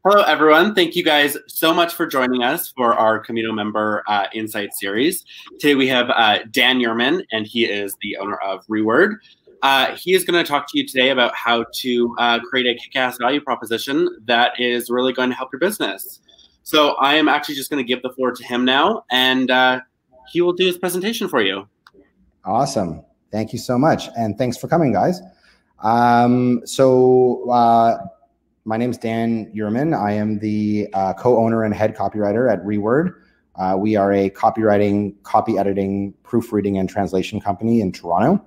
Hello, everyone. Thank you guys so much for joining us for our Camino Member Insight series. Today we have Dan Yerman, and he is the owner of Reword. He is going to talk to you today about how to create a kick-ass value proposition that is really going to help your business. So I am actually just going to give the floor to him now, and he will do his presentation for you. Awesome. Thank you so much. And thanks for coming, guys. My name is Dan Yerman. I am the co-owner and head copywriter at Reword. We are a copywriting, copy editing, proofreading, and translation company in Toronto.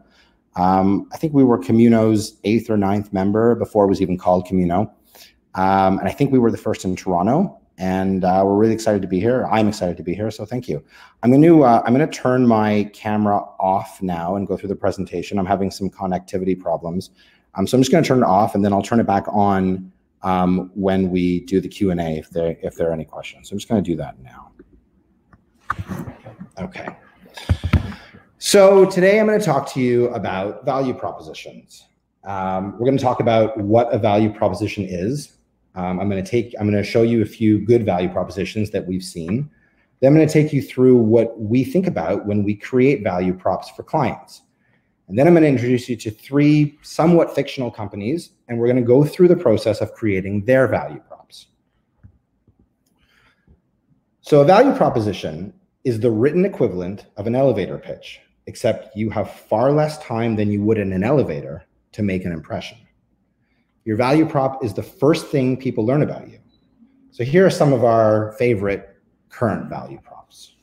I think we were Camino's 8th or 9th member before it was even called Camino. And I think we were the first in Toronto. And we're really excited to be here. I'm excited to be here, so thank you. I'm going to turn my camera off now and go through the presentation. I'm having some connectivity problems. So I'm just going to turn it off, and then I'll turn it back on when we do the Q&A if there are any questions. So I'm just going to do that now. Okay. So today I'm going to talk to you about value propositions. We're going to talk about what a value proposition is. I'm going to show you a few good value propositions that we've seen. Then I'm going to take you through what we think about when we create value props for clients. And then I'm going to introduce you to 3 somewhat fictional companies, and we're going to go through the process of creating their value props. So a value proposition is the written equivalent of an elevator pitch, except you have far less time than you would in an elevator to make an impression. Your value prop is the first thing people learn about you. So here are some of our favorite current value props.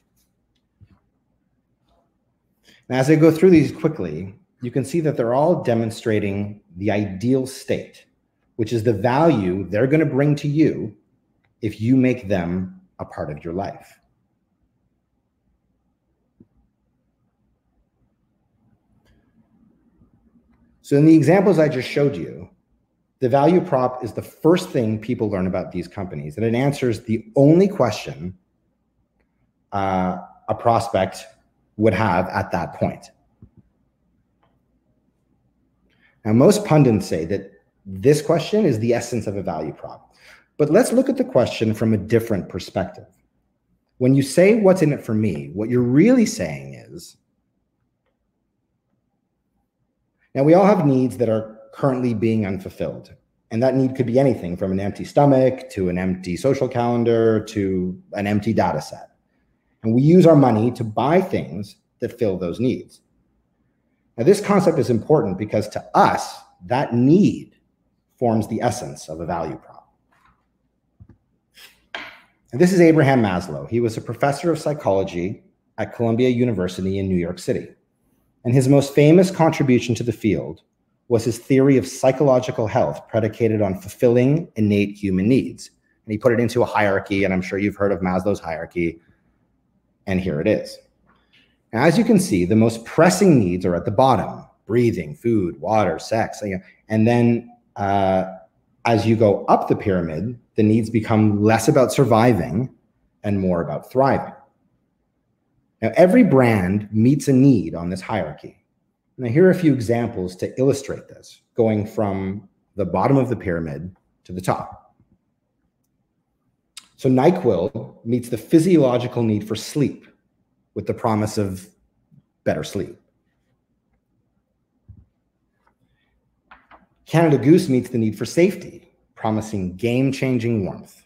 Now, as I go through these quickly, you can see that they're all demonstrating the ideal state, which is the value they're going to bring to you if you make them a part of your life. So in the examples I just showed you, the value prop is the first thing people learn about these companies, and it answers the only question a prospect would have at that point. Now, most pundits say that this question is the essence of a value prop, but let's look at the question from a different perspective. When you say, "What's in it for me?" what you're really saying is, now we all have needs that are currently being unfulfilled, and that need could be anything from an empty stomach to an empty social calendar to an empty data set. And we use our money to buy things that fill those needs. Now, this concept is important because to us, that need forms the essence of a value prop. And this is Abraham Maslow. He was a professor of psychology at Columbia University in New York City. And his most famous contribution to the field was his theory of psychological health predicated on fulfilling innate human needs. And he put it into a hierarchy, and I'm sure you've heard of Maslow's hierarchy, and here it is. Now, as you can see, the most pressing needs are at the bottom: breathing, food, water, sex. And then as you go up the pyramid, the needs become less about surviving and more about thriving. Now, every brand meets a need on this hierarchy. Now, here are a few examples to illustrate this, going from the bottom of the pyramid to the top. So NyQuil meets the physiological need for sleep with the promise of better sleep. Canada Goose meets the need for safety, promising game-changing warmth.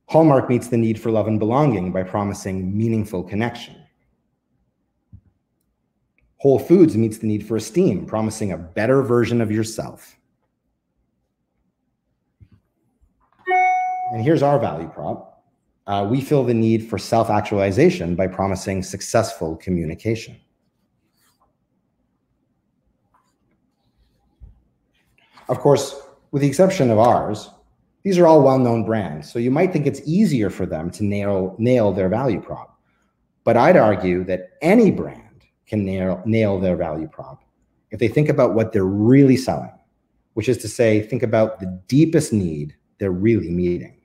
Hallmark meets the need for love and belonging by promising meaningful connection. Whole Foods meets the need for esteem, promising a better version of yourself. And here's our value prop. We fill the need for self-actualization by promising successful communication. Of course, with the exception of ours, these are all well-known brands, so you might think it's easier for them to nail their value prop. But I'd argue that any brand can nail their value prop if they think about what they're really selling, which is to say, think about the deepest need they're really meeting.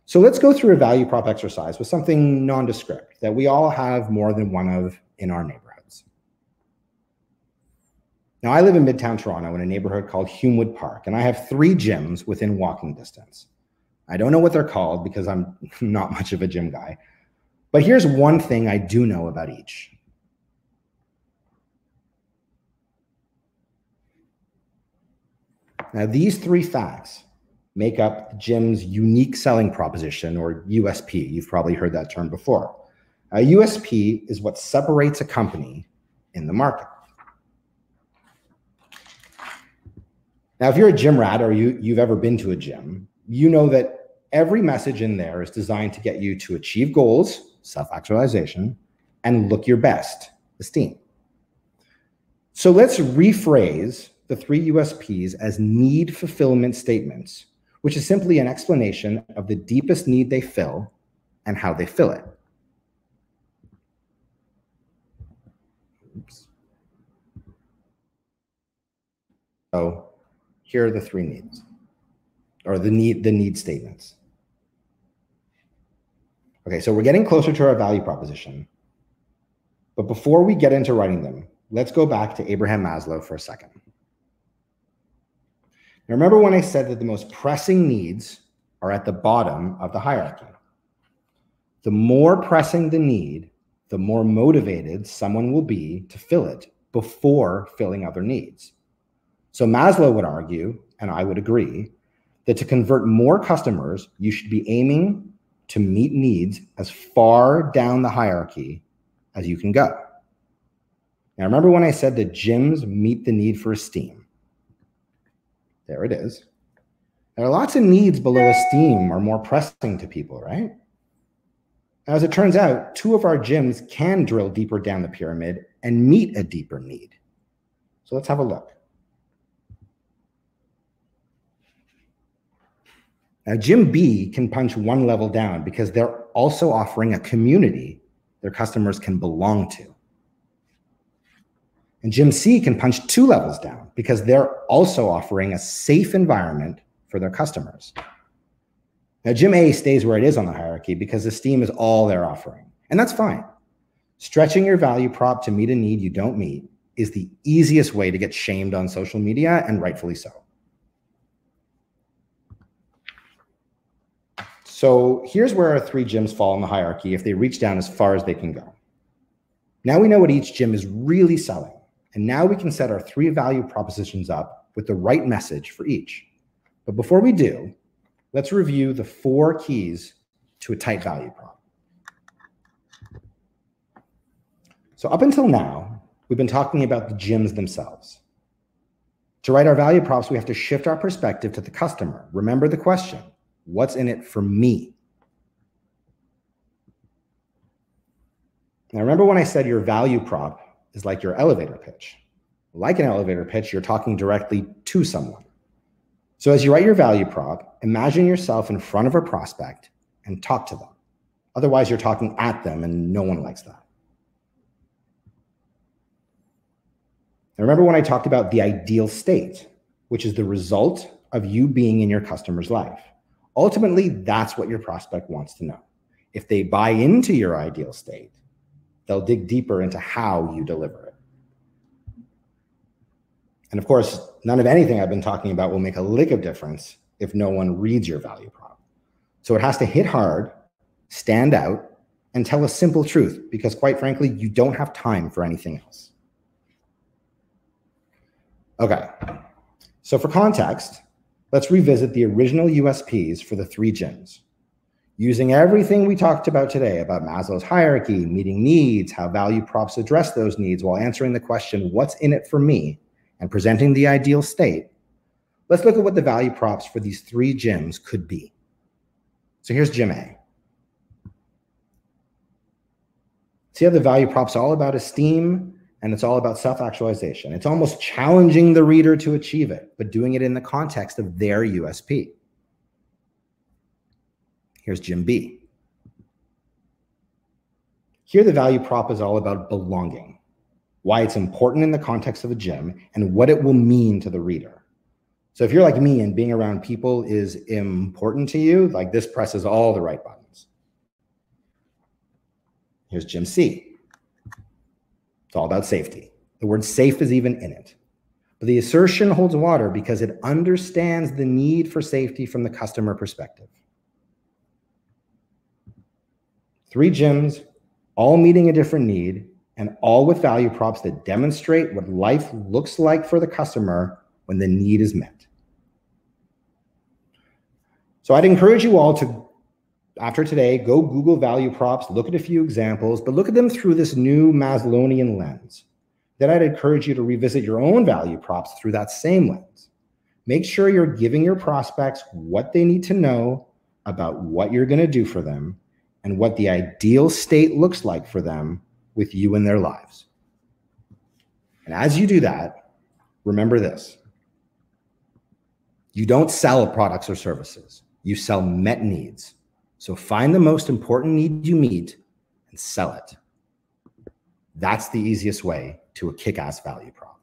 So let's go through a value prop exercise with something nondescript that we all have more than one of in our neighborhoods. Now, I live in Midtown Toronto in a neighborhood called Humewood Park, and I have 3 gyms within walking distance. I don't know what they're called because I'm not much of a gym guy, but here's one thing I do know about each. Now, these 3 facts make up the gym's unique selling proposition, or USP. You've probably heard that term before. A USP is what separates a company in the market. Now, if you're a gym rat or you've ever been to a gym, you know that every message in there is designed to get you to achieve goals, self-actualization, and look your best, esteem. So let's rephrase the 3 USPs as need fulfillment statements, which is simply an explanation of the deepest need they fill and how they fill it. Oops. So here are the 3 needs, or the need statements. Okay, so we're getting closer to our value proposition. But before we get into writing them, let's go back to Abraham Maslow for a second. Now, remember when I said that the most pressing needs are at the bottom of the hierarchy? The more pressing the need, the more motivated someone will be to fill it before filling other needs. So Maslow would argue, and I would agree, that to convert more customers, you should be aiming to meet needs as far down the hierarchy as you can go. Now, remember when I said that gyms meet the need for esteem? There it is. There are lots of needs below esteem are more pressing to people, right? As it turns out, 2 of our gyms can drill deeper down the pyramid and meet a deeper need. So let's have a look. Now, Gym B can punch 1 level down because they're also offering a community their customers can belong to. And Gym C can punch 2 levels down because they're also offering a safe environment for their customers. Now, Gym A stays where it is on the hierarchy because esteem is all they're offering. And that's fine. Stretching your value prop to meet a need you don't meet is the easiest way to get shamed on social media, and rightfully so. So here's where our 3 gyms fall in the hierarchy if they reach down as far as they can go. Now we know what each gym is really selling. And now we can set our 3 value propositions up with the right message for each. But before we do, let's review the 4 keys to a tight value prop. So up until now, we've been talking about the gyms themselves. To write our value props, we have to shift our perspective to the customer. Remember the question, what's in it for me? Now remember when I said your value prop is like your elevator pitch. Like an elevator pitch, you're talking directly to someone. So as you write your value prop, imagine yourself in front of a prospect and talk to them. Otherwise, you're talking at them, and no one likes that. Now remember when I talked about the ideal state, which is the result of you being in your customer's life. Ultimately, that's what your prospect wants to know. If they buy into your ideal state, they'll dig deeper into how you deliver it. And of course, none of anything I've been talking about will make a lick of difference if no one reads your value prop. So it has to hit hard, stand out, and tell a simple truth, because quite frankly, you don't have time for anything else. Okay, so for context, let's revisit the original USPs for the 3 gyms. Using everything we talked about today about Maslow's hierarchy, meeting needs, how value props address those needs while answering the question, what's in it for me, and presenting the ideal state, let's look at what the value props for these 3 gyms could be. So here's Gym A. See how the value prop's all about esteem, and it's all about self-actualization. It's almost challenging the reader to achieve it, but doing it in the context of their USP. Here's Gym B. Here, the value prop is all about belonging, why it's important in the context of a gym, and what it will mean to the reader. So if you're like me and being around people is important to you, like this presses all the right buttons. Here's Gym C. It's all about safety. The word safe is even in it. But the assertion holds water because it understands the need for safety from the customer perspective. 3 gyms, all meeting a different need, and all with value props that demonstrate what life looks like for the customer when the need is met. So I'd encourage you all to, after today, go Google value props, look at a few examples, but look at them through this new Maslowian lens. Then I'd encourage you to revisit your own value props through that same lens. Make sure you're giving your prospects what they need to know about what you're going to do for them and what the ideal state looks like for them with you in their lives. And as you do that, remember this. You don't sell products or services. You sell met needs. So find the most important need you meet and sell it. That's the easiest way to a kick-ass value prop.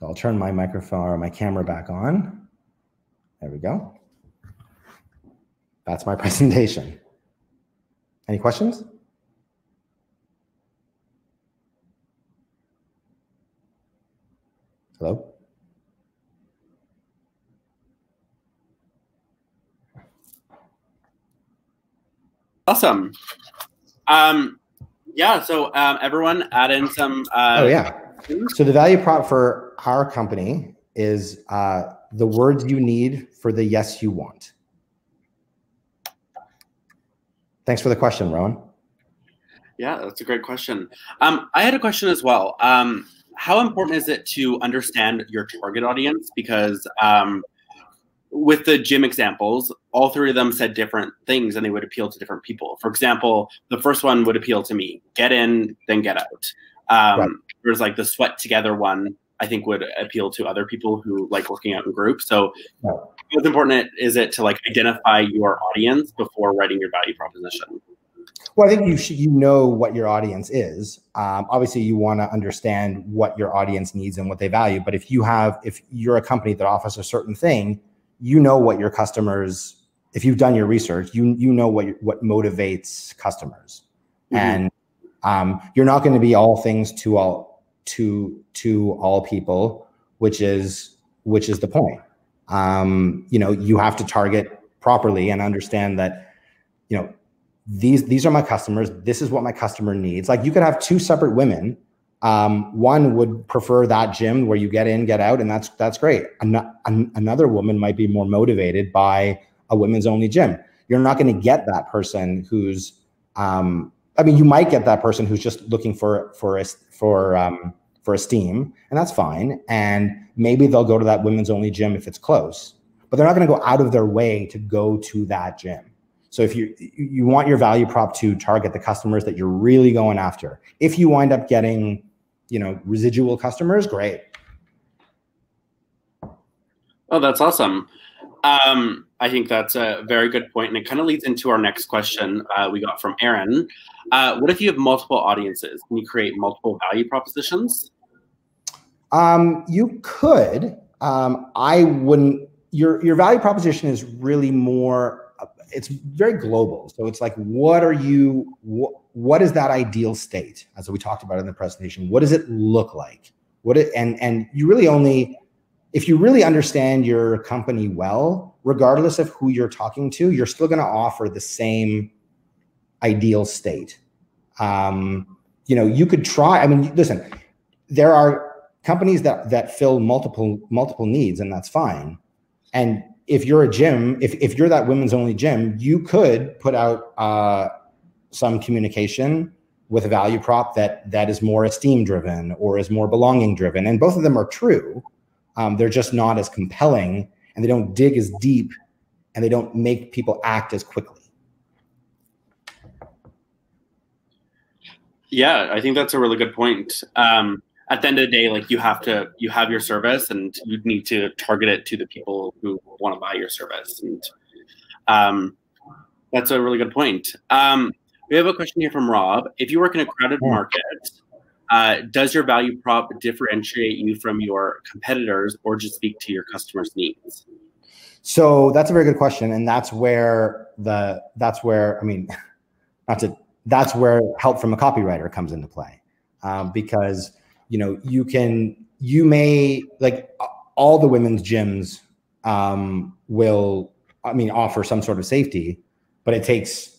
I'll turn my microphone or my camera back on. There we go. That's my presentation. Any questions? Hello? Awesome. Yeah, so everyone add in some. Oh, yeah. So the value prop for our company is the words you need for the yes you want. Thanks for the question, Rowan. Yeah, that's a great question. I had a question as well. How important is it to understand your target audience? Because with the gym examples, all 3 of them said different things and they would appeal to different people. For example, the first one would appeal to me, get in, then get out. Right. There's like the sweat together one, I think would appeal to other people who like working out in groups. So right. How important is it to like identify your audience before writing your value proposition? Well, I think you know what your audience is. Obviously, you want to understand what your audience needs and what they value. But if you're a company that offers a certain thing, you know what your customers, if you've done your research, you know what motivates customers. Mm-hmm. And you're not going to be all things to all people, which is the point. You have to target properly and understand that, these are my customers. This is what my customer needs. Like you could have 2 separate women. One would prefer that gym where you get in, get out, and that's great. Another woman might be more motivated by a women's only gym. You're not going to get that person who's, you might get that person who's just looking for esteem, and that's fine. And maybe they'll go to that women's only gym if it's close, but they're not going to go out of their way to go to that gym. So if you want your value prop to target the customers that you're really going after. If you wind up getting, residual customers, great. Oh, that's awesome. I think that's a very good point, and it kind of leads into our next question we got from Aaron. What if you have multiple audiences? Can you create multiple value propositions? You could. I wouldn't. Your value proposition is really more. It's very global. So it's like, what is that ideal state? As we talked about in the presentation, what does it look like? And you really only, if you really understand your company well, regardless of who you're talking to, you're still going to offer the same ideal state. You could try, listen, there are companies that fill multiple needs, and that's fine. And if you're a gym, if you're that women's only gym, you could put out some communication with a value prop that is more esteem driven or is more belonging driven. And both of them are true. They're just not as compelling, and they don't dig as deep, and they don't make people act as quickly. Yeah, I think that's a really good point. At the end of the day, like you have your service, and you need to target it to the people who want to buy your service. And that's a really good point. We have a question here from Rob. If you work in a crowded market, does your value prop differentiate you from your competitors, or just speak to your customers' needs? So that's a very good question, and that's where help from a copywriter comes into play, because you may, like, all the women's gyms will, offer some sort of safety, but it takes,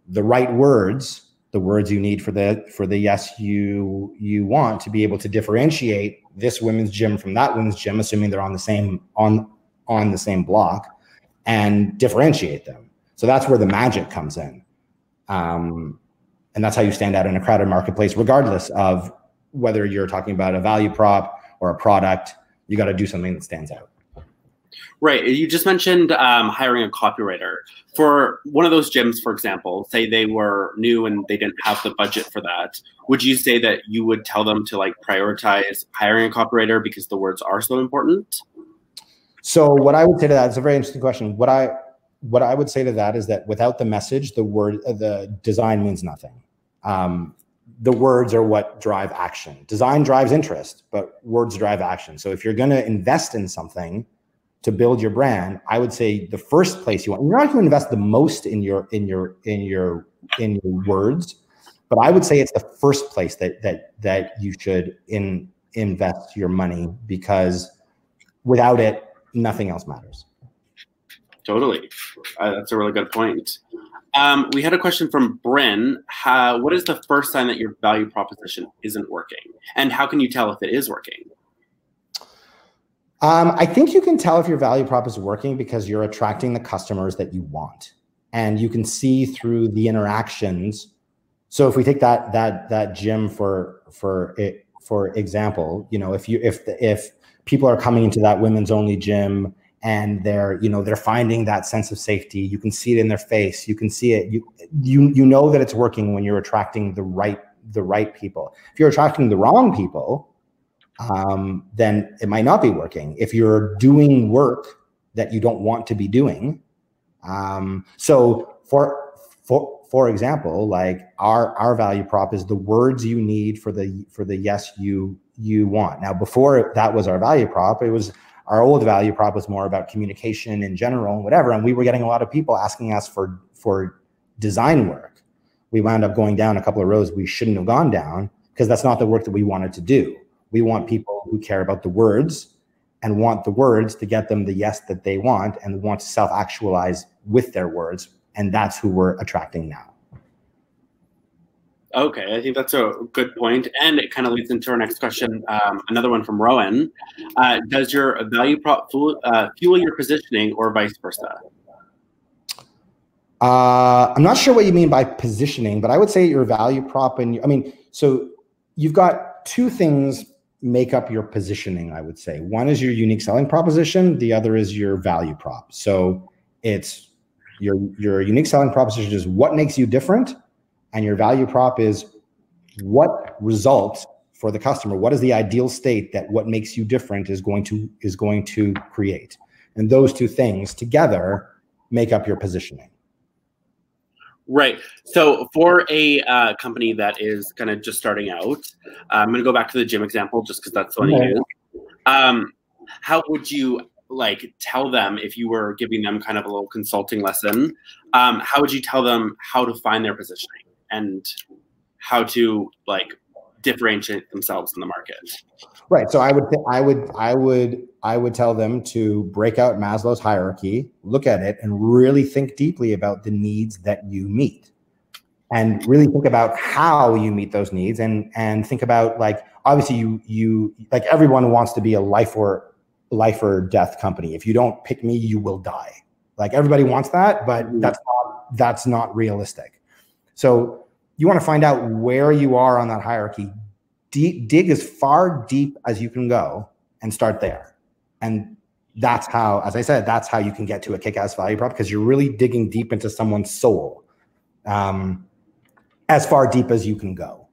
the right words, the words you need for the yes you want, to be able to differentiate this women's gym from that women's gym, assuming they're on the same block, and differentiate them. So that's where the magic comes in. And that's how you stand out in a crowded marketplace, regardless of whether you're talking about a value prop or a product. You got to do something that stands out. Right. You just mentioned hiring a copywriter. For one of those gyms, for example, say they were new and they didn't have the budget for that, would you say that you would tell them to, like, prioritize hiring a copywriter because the words are so important? So what I would say to that, it's a very interesting question. What I would say to that is that without the message, the design means nothing. The words are what drive action. Design drives interest, but words drive action. So if you're going to invest in something to build your brand, I would say the first place you're not going to invest the most in your words, but I would say it's the first place that you should invest your money, because without it, nothing else matters. Totally. That's a really good point. We had a question from Bryn. What is the first sign that your value proposition isn't working? And how can you tell if it is working? I think you can tell if your value prop is working because you're attracting the customers that you want, and you can see through the interactions. So if we take that gym for example, if people are coming into that women's only gym and they're finding that sense of safety, you can see it in their face. You can see it. You know that it's working when you're attracting the right people. If you're attracting the wrong people, then it might not be working. If you're doing work that you don't want to be doing, so for example, like our value prop is the words you need for the yes you want. Now, before that was our value prop, our old value prop was more about communication in general and whatever. And we were getting a lot of people asking us for design work. We wound up going down a couple of roads we shouldn't have gone down, because that's not the work that we wanted to do. We want people who care about the words and want the words to get them the yes that they want, and want to self-actualize with their words. And that's who we're attracting now. Okay, I think that's a good point. And it kind of leads into our next question, another one from Rowan. Does your value prop fuel your positioning, or vice versa? I'm not sure what you mean by positioning, but I would say your value prop, so you've got two things make up your positioning, I would say. One is your unique selling proposition. The other is your value prop. So it's your unique selling proposition is what makes you different, and your value prop is what results for the customer. What is the ideal state that what makes you different is going to create? And those two things together make up your positioning. Right. So for a company that is kind of just starting out, I'm going to go back to the gym example just because that's the one you use. How would you tell them, if you were giving them kind of a little consulting lesson, how would you tell them how to find their positioning and how to differentiate themselves in the market? Right. So I would tell them to break out Maslow's hierarchy, look at it, and really think deeply about the needs that you meet, and really think about how you meet those needs, and think about, obviously you everyone wants to be a life or death company. If you don't pick me, you will die. Everybody wants that, but that's not realistic. So you want to find out where you are on that hierarchy. Dig as far deep as you can go and start there. And that's how, as I said, that's how you can get to a kick-ass value prop, because you're really digging deep into someone's soul, as far deep as you can go.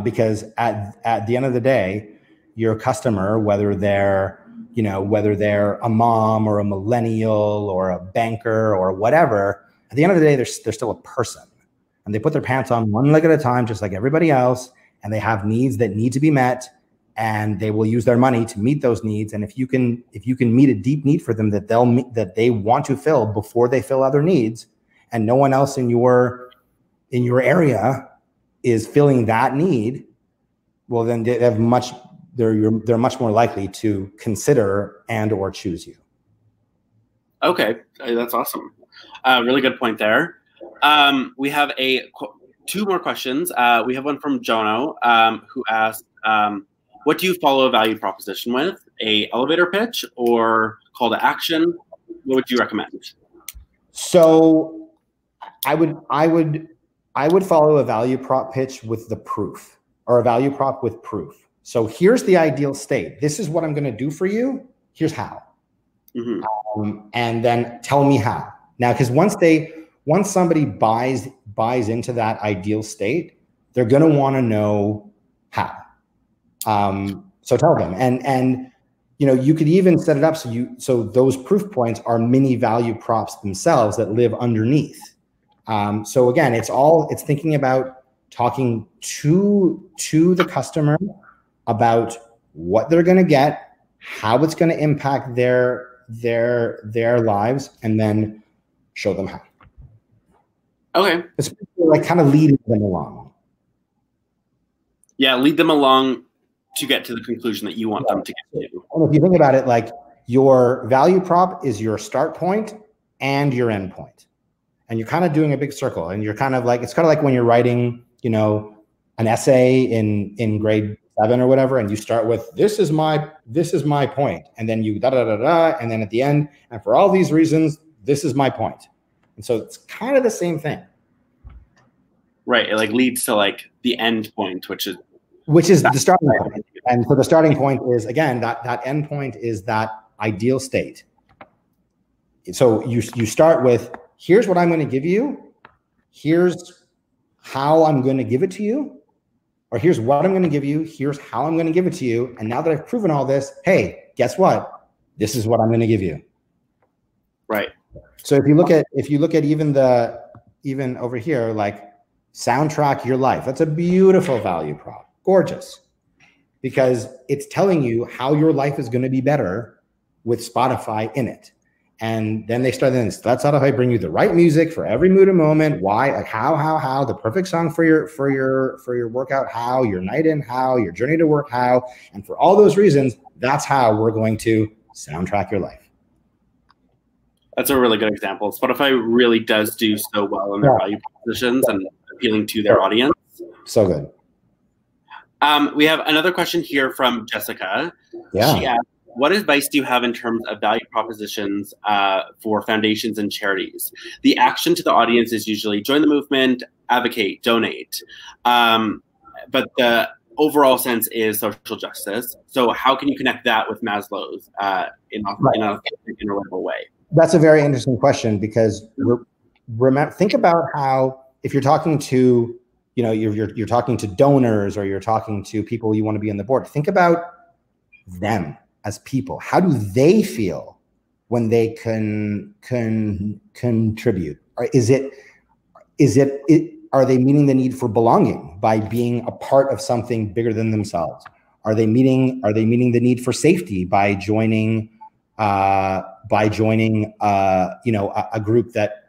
Because at the end of the day, your customer, whether they're a mom or a millennial or a banker or whatever, at the end of the day, they're still a person, and they put their pants on one leg at a time, just like everybody else. And they have needs that need to be met, and they will use their money to meet those needs. And if you can meet a deep need for them that they want to fill before they fill other needs, and no one else in your area is filling that need, well, then they have they're much more likely to consider and or choose you. Okay, that's awesome. Really good point there. We have two more questions. We have one from Jono, who asked, what do you follow a value proposition with? A elevator pitch or call to action? What would you recommend? So I would follow a value prop pitch with the proof, or a value prop with proof. So here's the ideal state. This is what I'm going to do for you. Here's how. And then tell me how. Now, because once somebody buys into that ideal state, they're going to want to know how. So tell them, and you could even set it up so those proof points are mini value props themselves that live underneath. So again, it's thinking about talking to the customer about what they're going to get, how it's going to impact their lives, and then show them how. Okay. It's like kind of leading them along. Yeah, lead them along to get to the conclusion that you want them to get to. And if you think about it, like your value prop is your start point and your end point. And you're kind of doing a big circle, and you're kind of like, it's kind of like when you're writing, an essay in grade 7 or whatever, and you start with, this is my point. And then you and then at the end, and for all these reasons, this is my point. And so it's kind of the same thing. Right. It leads to the end point, which is the starting point. And so the starting point is, again, that end point is that ideal state. So you start with, here's what I'm going to give you. Here's how I'm going to give it to you. Or here's what I'm going to give you. Here's how I'm going to give it to you. And now that I've proven all this, hey, guess what? This is what I'm going to give you. Right. So if you look at even over here, like soundtrack your life, that's a beautiful value prop. Gorgeous. Because it's telling you how your life is going to be better with Spotify in it. And then they start, that's how I bring you the right music for every mood and moment. Why, how, the perfect song for your workout, how, your night in, how, your journey to work, how. And for all those reasons, that's how we're going to soundtrack your life. That's a really good example. Spotify really does do so well in their value propositions and appealing to their audience. So good. We have another question here from Jessica. Yeah. She asked, what advice do you have in terms of value propositions for foundations and charities? The action to the audience is usually join the movement, advocate, donate. But the overall sense is social justice. So how can you connect that with Maslow's in a relatable way? That's a very interesting question, because think about how, if you're talking to, you're talking to donors, or you're talking to people you want to be on the board, think about them as people. How do they feel when they can contribute? Or are they meeting the need for belonging by being a part of something bigger than themselves? Are they meeting the need for safety by joining a group that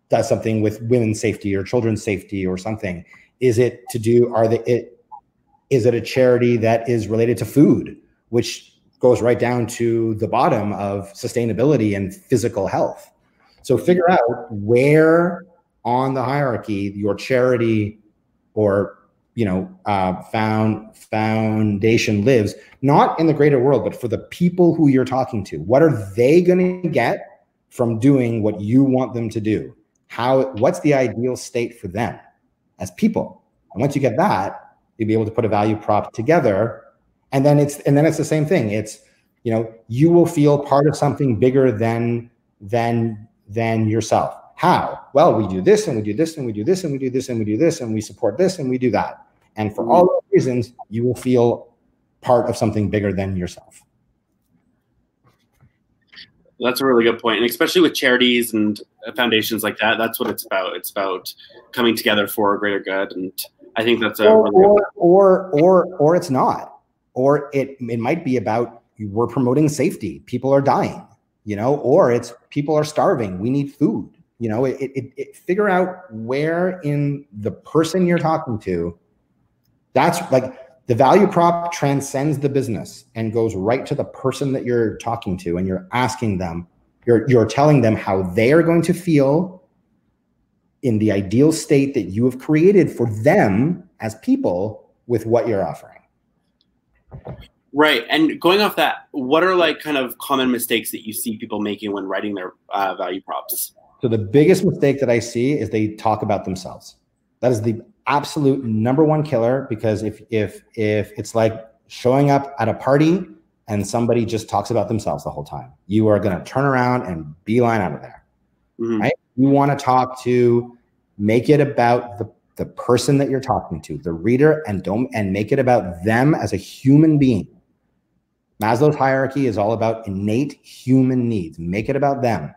does something with women's safety or children's safety or something? Is it a charity that is related to food, which goes right down to the bottom of sustainability and physical health? So figure out where on the hierarchy your charity or foundation lives, not in the greater world, but for the people who you're talking to. What are they going to get from doing what you want them to do? What's the ideal state for them as people? And once you get that, you'll be able to put a value prop together. And then it's the same thing. It's, you will feel part of something bigger than yourself. How? Well, we do this, and we do this, and we do this, and we do this, and we do this, and we support this, and we do that. And for all those reasons, you will feel part of something bigger than yourself. That's a really good point. And especially with charities and foundations like that, that's what it's about. It's about coming together for a greater good. And I think that's or it's not. Or it might be about, we're promoting safety. People are dying, or it's people are starving. We need food. Figure out where in the person you're talking to, that's The value prop transcends the business and goes right to the person that you're talking to, and you're asking them, you're telling them how they are going to feel in the ideal state that you have created for them as people with what you're offering. Right. And going off that, what are like kind of common mistakes that you see people making when writing their value props? So the biggest mistake that I see is they talk about themselves. That is the absolute #1 killer, because if it's like showing up at a party and somebody just talks about themselves the whole time, you are going to turn around and beeline out of there. Right? You want to make it about the person that you're talking to, the reader, and make it about them as a human being. Maslow's hierarchy is all about innate human needs. Make it about them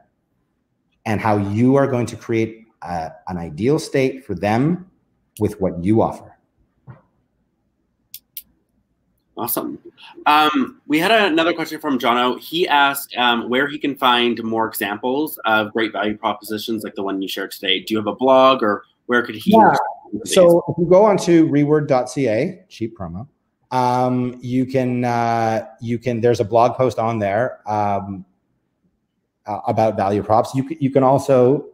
and how you are going to create an ideal state for them with what you offer. Awesome. We had another question from Jono. He asked where he can find more examples of great value propositions like the one you shared today. Do you have a blog, or where could he? Yeah. So if you go onto reword.ca, cheap promo, you can, there's a blog post on there about value props. You can also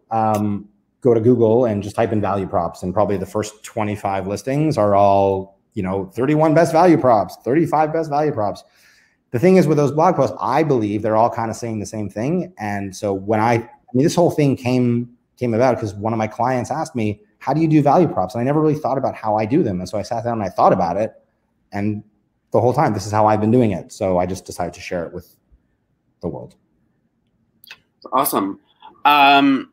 go to Google and just type in value props, and probably the first 25 listings are all, 31 best value props, 35 best value props. The thing is with those blog posts, I believe they're all kind of saying the same thing. And so when this whole thing came about because one of my clients asked me, how do you do value props? And I never really thought about how I do them. And so I sat down and I thought about it, and the whole time, this is how I've been doing it. So I just decided to share it with the world. Awesome. Well,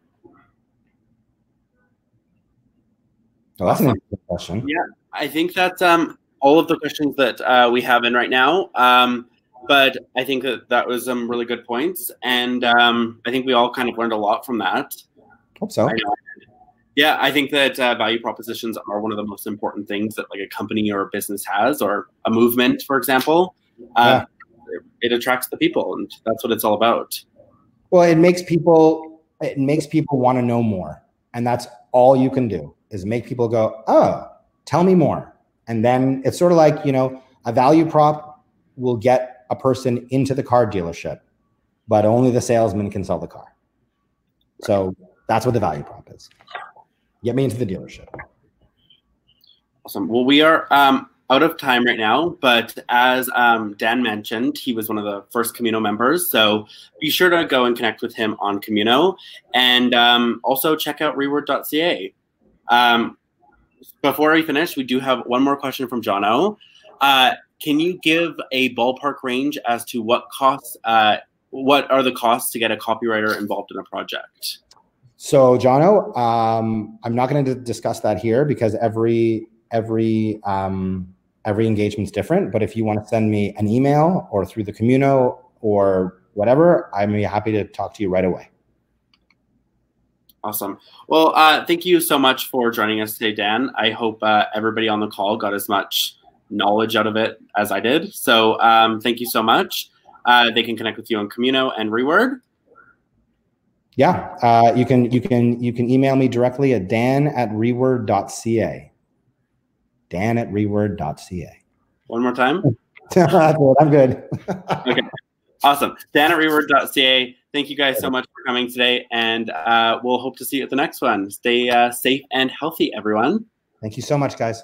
that's an interesting question. Yeah, I think that's all of the questions that we have in right now. But I think that was some really good points. And I think we all kind of learned a lot from that. Hope so. Yeah, I think that value propositions are one of the most important things that like a company or a business has, or a movement, for example. It attracts the people, and that's what it's all about. Well, it makes people want to know more. And that's all you can do, is make people go, oh, tell me more. And then it's sort of like, a value prop will get a person into the car dealership, but only the salesman can sell the car. So that's what the value prop is. Get me into the dealership. Awesome. Well, we are out of time right now, but as Dan mentioned, he was one of the first Communo members. So be sure to go and connect with him on Communo, and also check out reword.ca. Before we finish, we do have one more question from Jono. Can you give a ballpark range as to what are the costs to get a copywriter involved in a project? So Jono, I'm not going to discuss that here because every engagement's different. But if you want to send me an email or through the Communo or whatever, I'm happy to talk to you right away. Awesome. Well, thank you so much for joining us today, Dan. I hope everybody on the call got as much knowledge out of it as I did. So thank you so much. They can connect with you on Communo and Reword. Yeah, you can email me directly at dan@reword.ca. dan@reword.ca. One more time. I'm good. Okay. Awesome. dan@reword.ca. Thank you guys so much for coming today, and we'll hope to see you at the next one. Stay safe and healthy, everyone. Thank you so much, guys.